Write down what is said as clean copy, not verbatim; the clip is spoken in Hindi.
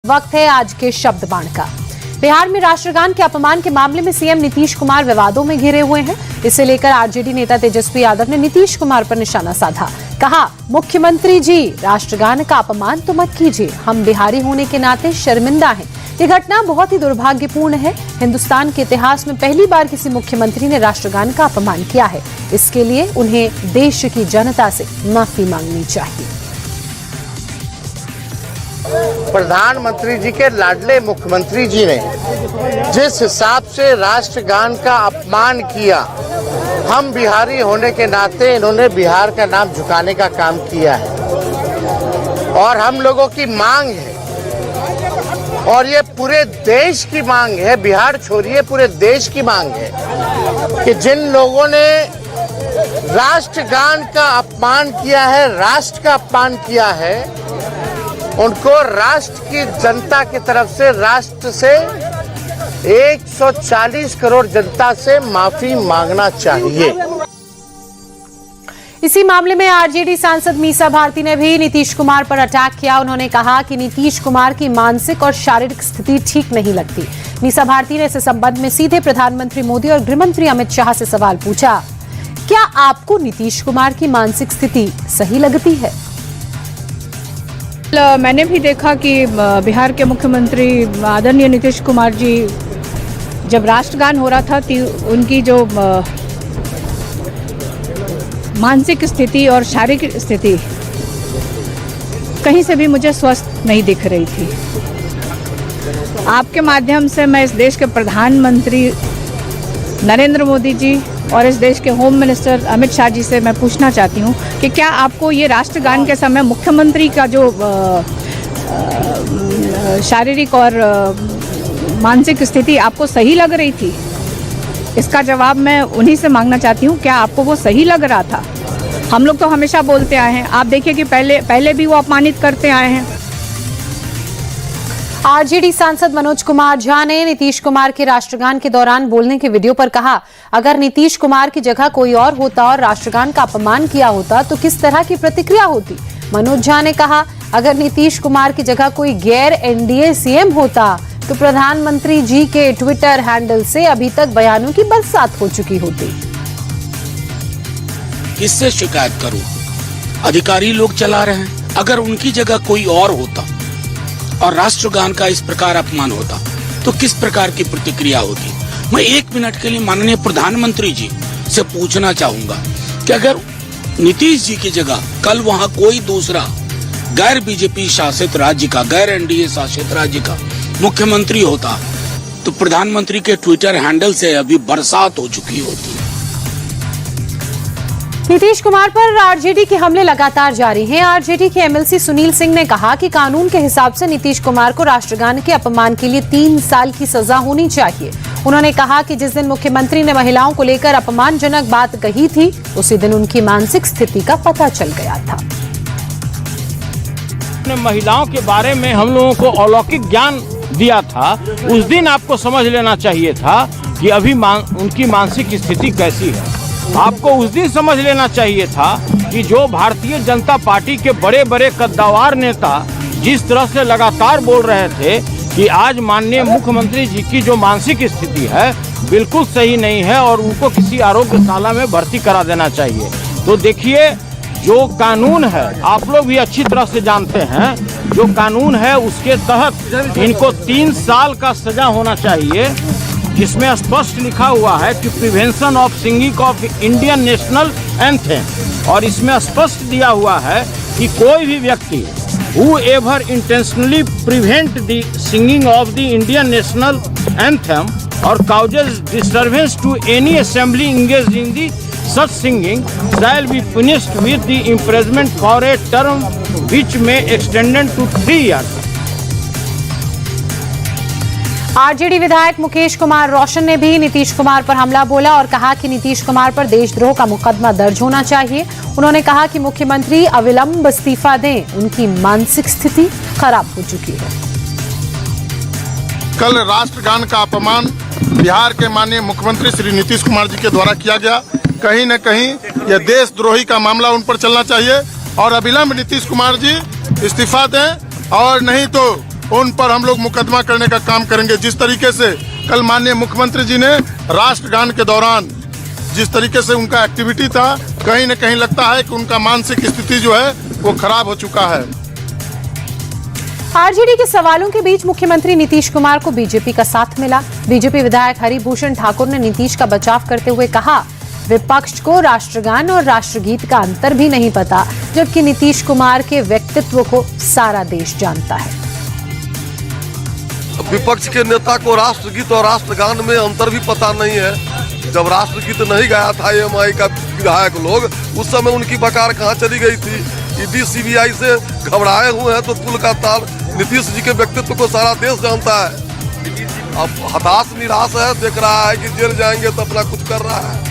वक्त है आज के शब्द बाण का। बिहार में राष्ट्रगान के अपमान के मामले में सीएम नीतीश कुमार विवादों में घिरे हुए हैं। इसे लेकर आरजेडी नेता तेजस्वी यादव ने नीतीश कुमार पर निशाना साधा। कहा, मुख्यमंत्री जी राष्ट्रगान का अपमान तो मत कीजिए, हम बिहारी होने के नाते शर्मिंदा हैं। ये घटना बहुत ही दुर्भाग्यपूर्ण है। हिंदुस्तान के इतिहास में पहली बार किसी मुख्यमंत्री ने राष्ट्रगान का अपमान किया है। इसके लिए उन्हें देश की जनता से माफी मांगनी चाहिए। प्रधानमंत्री जी के लाडले मुख्यमंत्री जी ने जिस हिसाब से राष्ट्रगान का अपमान किया, हम बिहारी होने के नाते इन्होंने बिहार का नाम झुकाने का काम किया है और हम लोगों की मांग है और ये पूरे देश की मांग है, बिहार छोड़िए पूरे देश की मांग है कि जिन लोगों ने राष्ट्रगान का अपमान किया है, राष्ट्र का अपमान किया है, उनको राष्ट्र की जनता की तरफ से, राष्ट्र से 140 करोड़ जनता से माफी मांगना चाहिए। इसी मामले में आरजेडी सांसद मीसा भारती ने भी नीतीश कुमार पर अटैक किया। उन्होंने कहा कि नीतीश कुमार की मानसिक और शारीरिक स्थिति ठीक नहीं लगती। मीसा भारती ने इस संबंध में सीधे प्रधानमंत्री मोदी और गृहमंत्री अमित शाह से सवाल पूछा, क्या आपको नीतीश कुमार की मानसिक स्थिति सही लगती है? मैंने भी देखा कि बिहार के मुख्यमंत्री आदरणीय नीतीश कुमार जी जब राष्ट्रगान हो रहा था तो उनकी जो मानसिक स्थिति और शारीरिक स्थिति कहीं से भी मुझे स्वस्थ नहीं दिख रही थी। आपके माध्यम से मैं इस देश के प्रधानमंत्री नरेंद्र मोदी जी और इस देश के होम मिनिस्टर अमित शाह जी से मैं पूछना चाहती हूँ कि क्या आपको ये राष्ट्रगान के समय मुख्यमंत्री का जो शारीरिक और मानसिक स्थिति आपको सही लग रही थी? इसका जवाब मैं उन्हीं से मांगना चाहती हूँ, क्या आपको वो सही लग रहा था? हम लोग तो हमेशा बोलते आए हैं, आप देखिए कि पहले भी वो अपमानित करते आए हैं। आरजेडी सांसद मनोज कुमार झा ने नीतीश कुमार के राष्ट्रगान के दौरान बोलने के वीडियो पर कहा, अगर नीतीश कुमार की जगह कोई और होता और राष्ट्रगान का अपमान किया होता तो किस तरह की प्रतिक्रिया होती? मनोज झा ने कहा, अगर नीतीश कुमार की जगह कोई गैर एनडीए सीएम होता तो प्रधानमंत्री जी के ट्विटर हैंडल से अभी तक बयानों की बरसात हो चुकी होती। किससे शिकायत करूं? अधिकारी लोग चला रहे हैं। अगर उनकी जगह कोई और होता और राष्ट्रगान का इस प्रकार अपमान होता तो किस प्रकार की प्रतिक्रिया होती? मैं 1 मिनट के लिए माननीय प्रधानमंत्री जी से पूछना चाहूंगा कि अगर नीतीश जी की जगह कल वहां कोई दूसरा गैर बीजेपी शासित राज्य का, गैर एनडीए शासित राज्य का मुख्यमंत्री होता तो प्रधानमंत्री के ट्विटर हैंडल से अभी बरसात हो चुकी होती। नीतीश कुमार पर आरजेडी के हमले लगातार जारी हैं। आरजेडी के एमएलसी सुनील सिंह ने कहा कि कानून के हिसाब से नीतीश कुमार को राष्ट्रगान के अपमान के लिए 3 साल की सजा होनी चाहिए। उन्होंने कहा कि जिस दिन मुख्यमंत्री ने महिलाओं को लेकर अपमानजनक बात कही थी, उसी दिन उनकी मानसिक स्थिति का पता चल गया था। महिलाओं के बारे में हम लोगों को अलौकिक ज्ञान दिया था, उस दिन आपको समझ लेना चाहिए था कि अभी उनकी मानसिक स्थिति कैसी है। आपको उस दिन समझ लेना चाहिए था कि जो भारतीय जनता पार्टी के बड़े बड़े कद्दावर नेता जिस तरह से लगातार बोल रहे थे कि आज माननीय मुख्यमंत्री जी की जो मानसिक स्थिति है बिल्कुल सही नहीं है और उनको किसी आरोग्यशाला में भर्ती करा देना चाहिए। तो देखिए, जो कानून है आप लोग भी अच्छी तरह से जानते हैं, जो कानून है उसके तहत इनको 3 साल का सजा होना चाहिए, जिसमें स्पष्ट लिखा हुआ है कि prevention of singing of Indian national anthem, और इसमें स्पष्ट दिया हुआ है कि कोई भी व्यक्ति whoever intentionally prevent the singing of the Indian national anthem or causes disturbance to any assembly engaged in the such singing shall be punished with the imprisonment for a term which may extend to 3 years. RJD विधायक मुकेश कुमार रोशन ने भी नीतीश कुमार पर हमला बोला और कहा कि नीतीश कुमार पर देशद्रोह का मुकदमा दर्ज होना चाहिए। उन्होंने कहा कि मुख्यमंत्री अविलंब इस्तीफा दें, उनकी मानसिक स्थिति खराब हो चुकी है। कल राष्ट्रगान का अपमान बिहार के माननीय मुख्यमंत्री श्री नीतीश कुमार जी के द्वारा किया गया। कहीं न कहीं यह देशद्रोही का मामला उन पर चलना चाहिए और अविलंब नीतीश कुमार जी इस्तीफा दें और नहीं तो उन पर हम लोग मुकदमा करने का काम करेंगे। जिस तरीके से कल माननीय मुख्यमंत्री जी ने राष्ट्रगान के दौरान जिस तरीके से उनका एक्टिविटी था, कहीं न कहीं लगता है कि उनका मानसिक स्थिति जो है वो खराब हो चुका है। आरजेडी के सवालों के बीच मुख्यमंत्री नीतीश कुमार को बीजेपी का साथ मिला। बीजेपी विधायक हरिभूषण ठाकुर ने नीतीश का बचाव करते हुए कहा, विपक्ष को राष्ट्रगान और राष्ट्रगीत का अंतर भी नहीं पता, जबकि नीतीश कुमार के व्यक्तित्व को सारा देश जानता है। विपक्ष के नेता को राष्ट्रगीत और राष्ट्रगान में अंतर भी पता नहीं है। जब राष्ट्रगीत नहीं गाया था एएमआई का विधायक लोग, उस समय उनकी बकार कहाँ चली गई थी। ईडी सीबीआई से घबराए हुए हैं तो तुल का ताल नीतीश जी के व्यक्तित्व को सारा देश जानता है। अब हताश निराश है, देख रहा है कि जेल जाएंगे तो अपना कुछ कर रहा है।